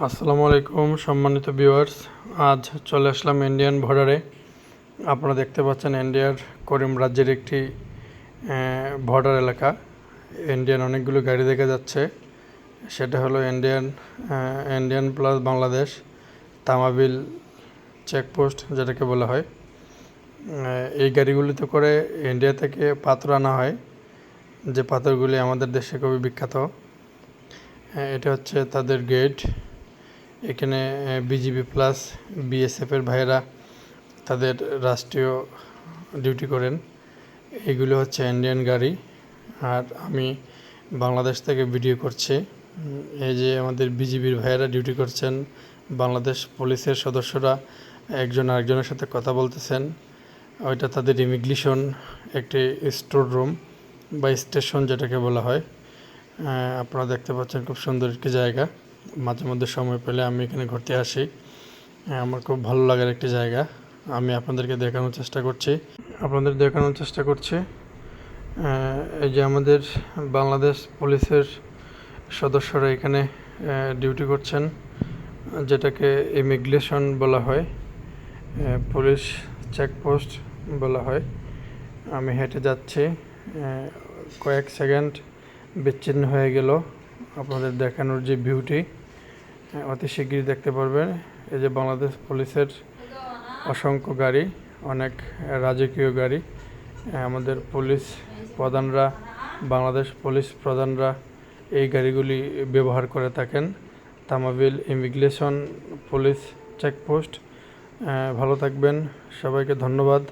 আসসালামু আলাইকুম সম্মানিত ভিউয়ার্স। আজ চলে আসলাম ইন্ডিয়ান বর্ডারে। আপনারা দেখতে পাচ্ছেন ইন্ডিয়ার করিম রাজ্যের একটি বর্ডার এলাকা। ইন্ডিয়ান অনেকগুলো গাড়ি দেখা যাচ্ছে। সেটা হলো Indian plus Bangladesh Tamabil checkpost যেটাকে বলা হয়। এই গাড়িগুলিতে করে ইন্ডিয়া থেকে পাথর আনা হয়, যে পাথরগুলি আমাদের দেশে খুবই বিখ্যাত। এটা হচ্ছে তাদের গেট। এখানে বিজিবি প্লাস বিএসএফের ভাইয়েরা তাদের রাষ্ট্রীয় ডিউটি করেন। এগুলো হচ্ছে ইন্ডিয়ান গাড়ি, আর আমি বাংলাদেশ থেকে ভিডিও করছি। এই যে আমাদের বিজিবির ভাইয়েরা ডিউটি করছেন, বাংলাদেশ পুলিশের সদস্যরা একজন আরেকজনের সাথে কথা বলতেছেন। ওইটা তাদের ইমিগ্রেশন একটি স্টোর রুম বা স্টেশন যেটাকে বলা হয়। আপনারা দেখতে পাচ্ছেন খুব সুন্দর একটি জায়গা। মাঝে মধ্যে সময় পেলে আমি এখানে ঘুরতে আসি। আমার খুব ভালো লাগার একটি জায়গা। আমি আপনাদের দেখানোর চেষ্টা করছি। এই যে আমাদের বাংলাদেশ পুলিশের সদস্যরা এখানে ডিউটি করছেন, যেটাকে ইমিগ্রেশন বলা হয়, পুলিশ চেকপোস্ট বলা হয়। আমি হেঁটে যাচ্ছি, কয়েক সেকেন্ড বিচ্ছিন্ন হয়ে গেল। আপনাদের দেখানোর যে ভিউটি অতি শীঘ্রই দেখতে পারবেন। এই যে বাংলাদেশ পুলিশের অসংখ্য গাড়ি, অনেক রাজকীয় গাড়ি। আমাদের বাংলাদেশ পুলিশ প্রধানরা এই গাড়িগুলি ব্যবহার করে থাকেন। Tamabil immigration police checkpost. ভালো থাকবেন, সবাইকে ধন্যবাদ।